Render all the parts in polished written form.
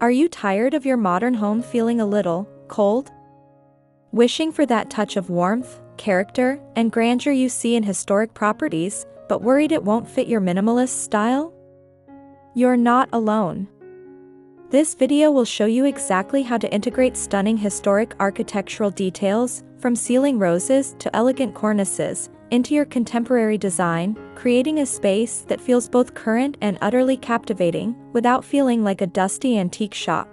Are you tired of your modern home feeling a little cold? Wishing for that touch of warmth, character, and grandeur you see in historic properties, but worried it won't fit your minimalist style? You're not alone. This video will show you exactly how to integrate stunning historic architectural details, from ceiling roses to elegant cornices, into your contemporary design, creating a space that feels both current and utterly captivating, without feeling like a dusty antique shop.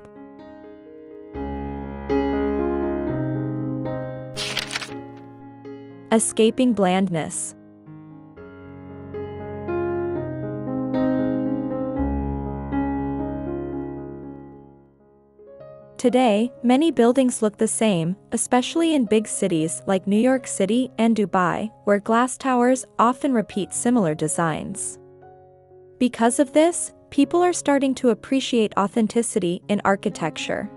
Escaping blandness. Today, many buildings look the same, especially in big cities like New York City and Dubai, where glass towers often repeat similar designs. Because of this, people are starting to appreciate authenticity in architecture.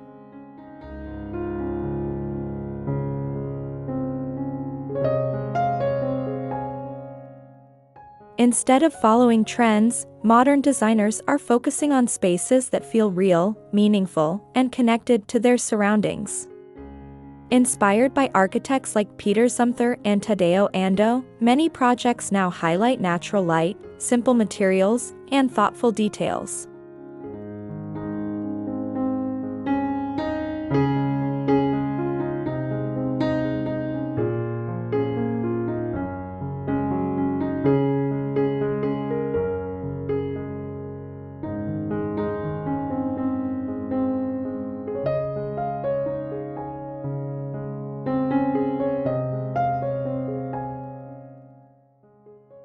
Instead of following trends, modern designers are focusing on spaces that feel real, meaningful, and connected to their surroundings. Inspired by architects like Peter Zumthor and Tadeo Ando, many projects now highlight natural light, simple materials, and thoughtful details.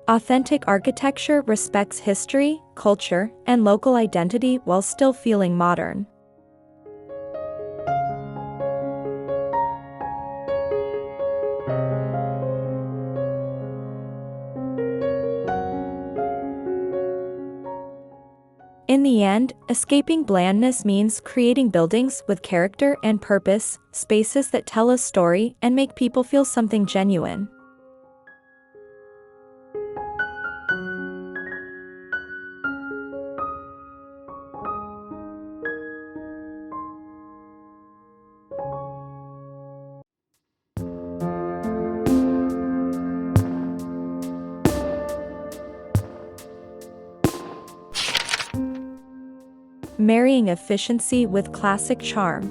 Authentic architecture respects history, culture, and local identity while still feeling modern. In the end, escaping blandness means creating buildings with character and purpose, spaces that tell a story and make people feel something genuine. Marrying efficiency with classic charm.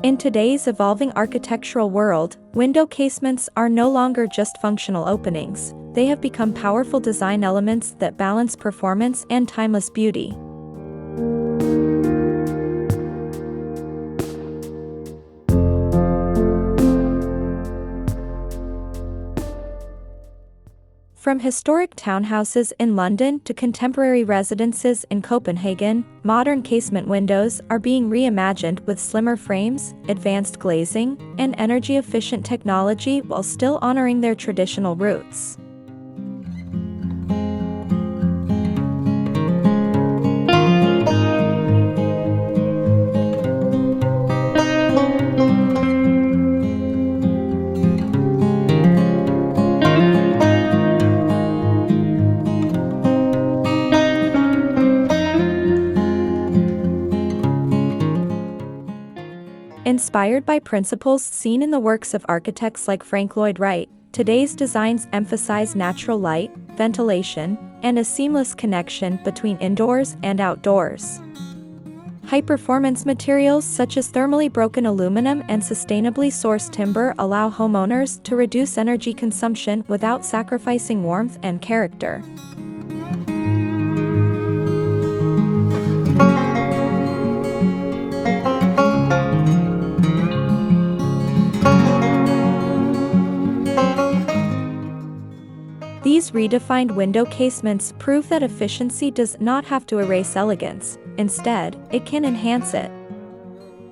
In today's evolving architectural world, window casements are no longer just functional openings. They have become powerful design elements that balance performance and timeless beauty. From historic townhouses in London to contemporary residences in Copenhagen, modern casement windows are being reimagined with slimmer frames, advanced glazing, and energy-efficient technology while still honoring their traditional roots. Inspired by principles seen in the works of architects like Frank Lloyd Wright, today's designs emphasize natural light, ventilation, and a seamless connection between indoors and outdoors. High-performance materials such as thermally broken aluminum and sustainably sourced timber allow homeowners to reduce energy consumption without sacrificing warmth and character. These redefined window casements prove that efficiency does not have to erase elegance. Instead, it can enhance it.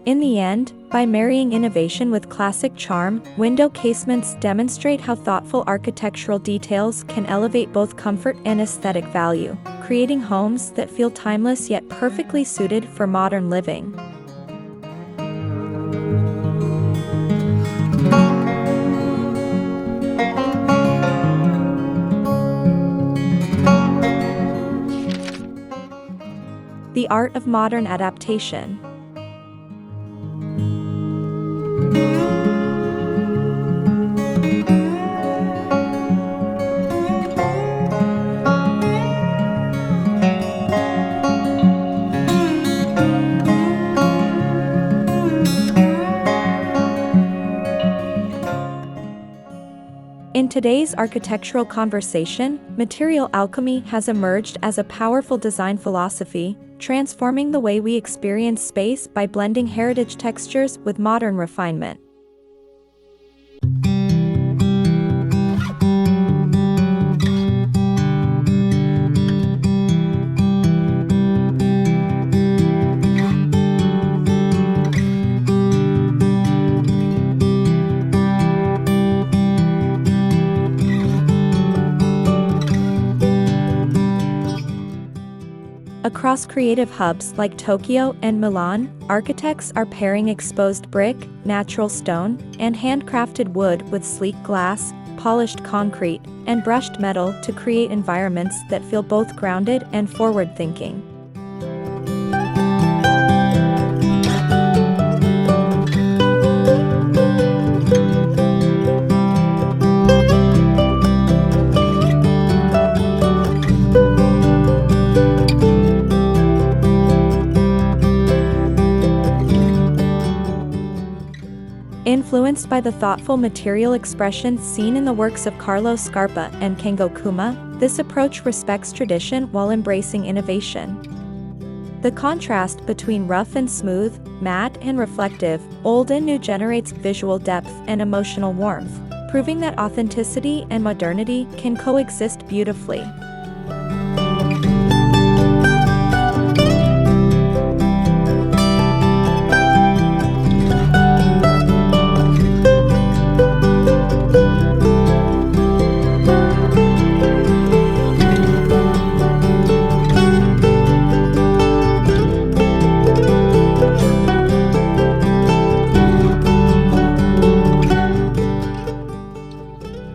In the end, by marrying innovation with classic charm, window casements demonstrate how thoughtful architectural details can elevate both comfort and aesthetic value, creating homes that feel timeless yet perfectly suited for modern living. The art of modern adaptation. In today's architectural conversation, material alchemy has emerged as a powerful design philosophy, transforming the way we experience space by blending heritage textures with modern refinement. Across creative hubs like Tokyo and Milan, architects are pairing exposed brick, natural stone, and handcrafted wood with sleek glass, polished concrete, and brushed metal to create environments that feel both grounded and forward-thinking. Influenced by the thoughtful material expression seen in the works of Carlos Scarpa and Kengo Kuma, this approach respects tradition while embracing innovation. The contrast between rough and smooth, matte and reflective, old and new generates visual depth and emotional warmth, proving that authenticity and modernity can coexist beautifully.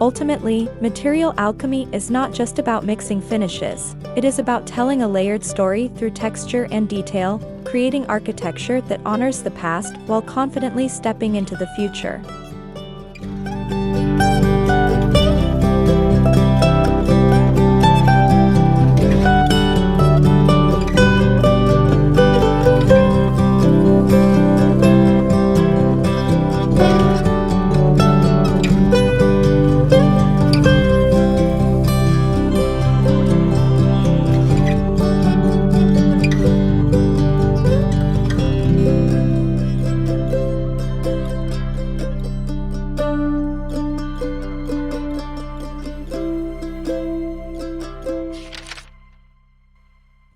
Ultimately, material alchemy is not just about mixing finishes, it is about telling a layered story through texture and detail, creating architecture that honors the past while confidently stepping into the future.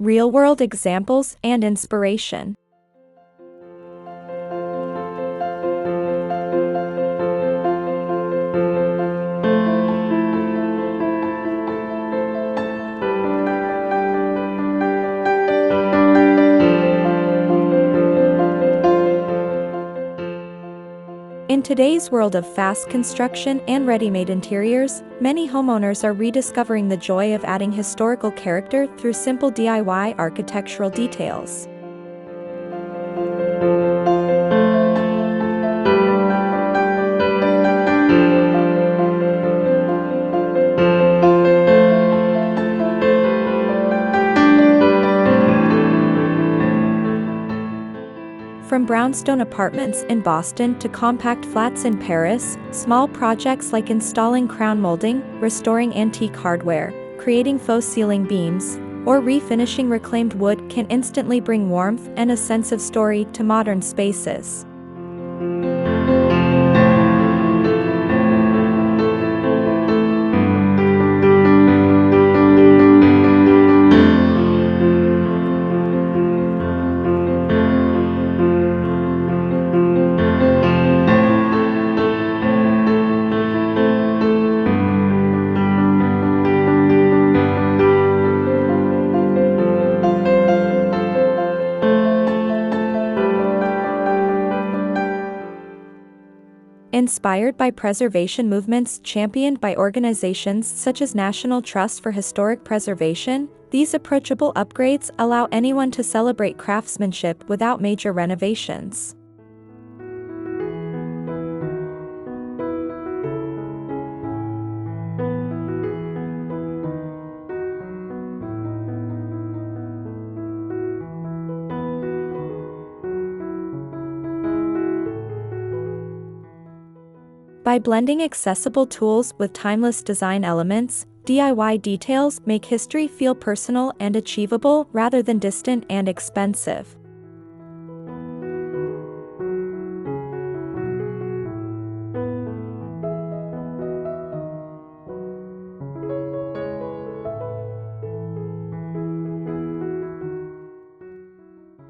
Real-world examples and inspiration. In today's world of fast construction and ready-made interiors, many homeowners are rediscovering the joy of adding historical character through simple DIY architectural details. From brownstone apartments in Boston to compact flats in Paris, small projects like installing crown molding, restoring antique hardware, creating faux ceiling beams, or refinishing reclaimed wood can instantly bring warmth and a sense of story to modern spaces. Inspired by preservation movements championed by organizations such as National Trust for Historic Preservation, these approachable upgrades allow anyone to celebrate craftsmanship without major renovations. By blending accessible tools with timeless design elements, DIY details make history feel personal and achievable rather than distant and expensive.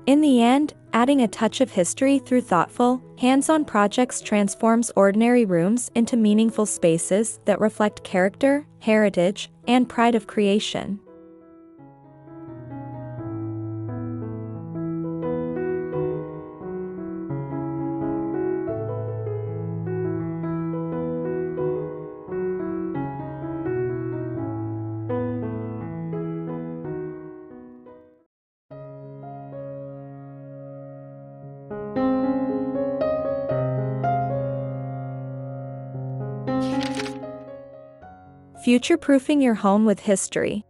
In the end, adding a touch of history through thoughtful, hands-on projects transforms ordinary rooms into meaningful spaces that reflect character, heritage, and pride of creation. Future-proofing your home with history.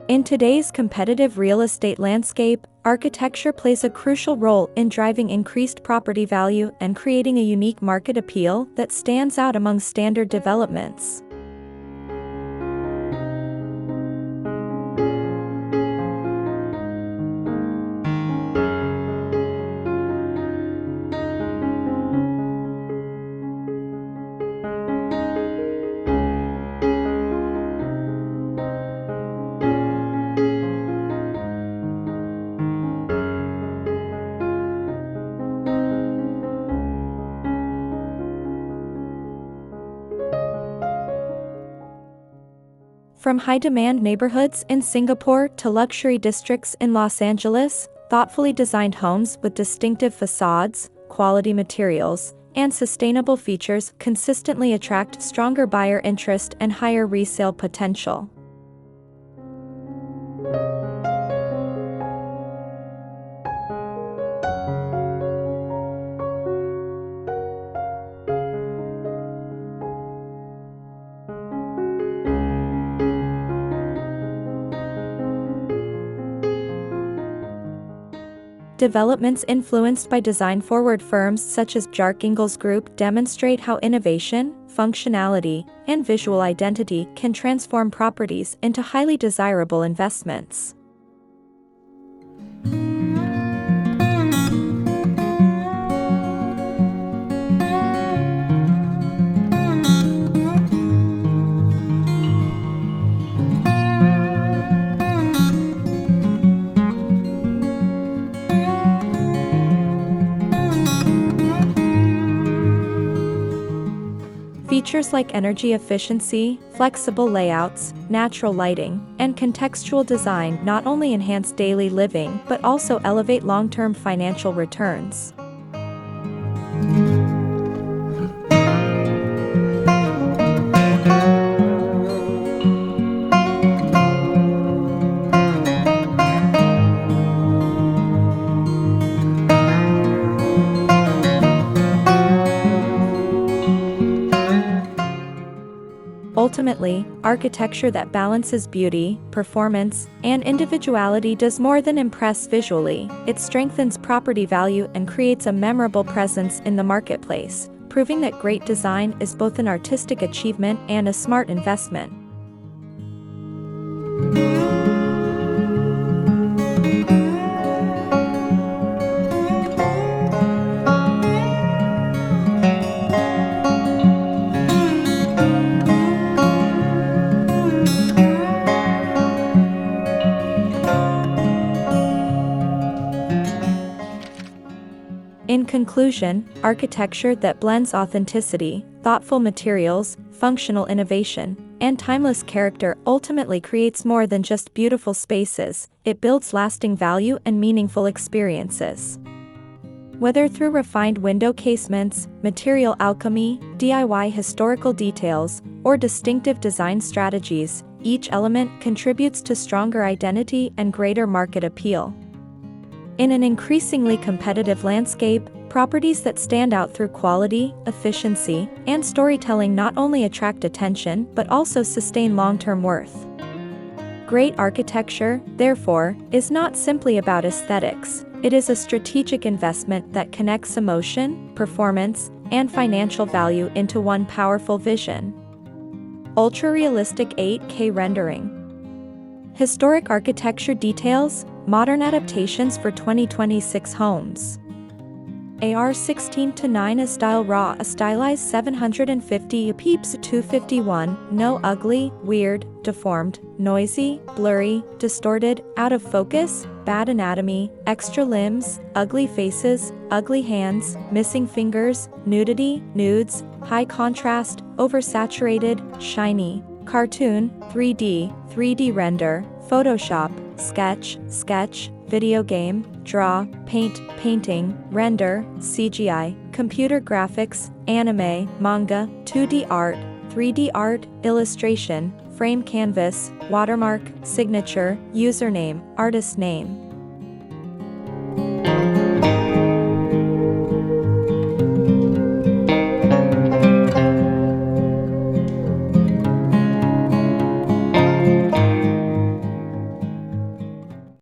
In today's competitive real estate landscape, architecture plays a crucial role in driving increased property value and creating a unique market appeal that stands out among standard developments. From high-demand neighborhoods in Singapore to luxury districts in Los Angeles, thoughtfully designed homes with distinctive facades, quality materials, and sustainable features consistently attract stronger buyer interest and higher resale potential. Developments influenced by design-forward firms such as Jark Ingels Group demonstrate how innovation, functionality, and visual identity can transform properties into highly desirable investments. Features like energy efficiency, flexible layouts, natural lighting, and contextual design not only enhance daily living but also elevate long-term financial returns. Ultimately, architecture that balances beauty, performance, and individuality does more than impress visually. It strengthens property value and creates a memorable presence in the marketplace, proving that great design is both an artistic achievement and a smart investment. In Conclusion: architecture that blends authenticity, thoughtful materials, functional innovation, and timeless character ultimately creates more than just beautiful spaces, it builds lasting value and meaningful experiences. Whether through refined window casements, material alchemy, DIY historical details, or distinctive design strategies, each element contributes to stronger identity and greater market appeal. In an increasingly competitive landscape, properties that stand out through quality, efficiency, and storytelling not only attract attention but also sustain long-term worth. Great architecture, therefore, is not simply about aesthetics. It is a strategic investment that connects emotion, performance, and financial value into one powerful vision. Ultra-realistic 8K rendering. Historic architecture details, modern adaptations for 2026 homes. AR 16:9 A style raw, a stylized 750 a peeps 251, no ugly, weird, deformed, noisy, blurry, distorted, out of focus, bad anatomy, extra limbs, ugly faces, ugly hands, missing fingers, nudity, nudes, high contrast, oversaturated, shiny, cartoon, 3D render, Photoshop, sketch, video game, draw, painting, render, CGI, computer graphics, anime, manga, 2D art, 3D art, illustration, frame canvas, watermark, signature, username, artist name.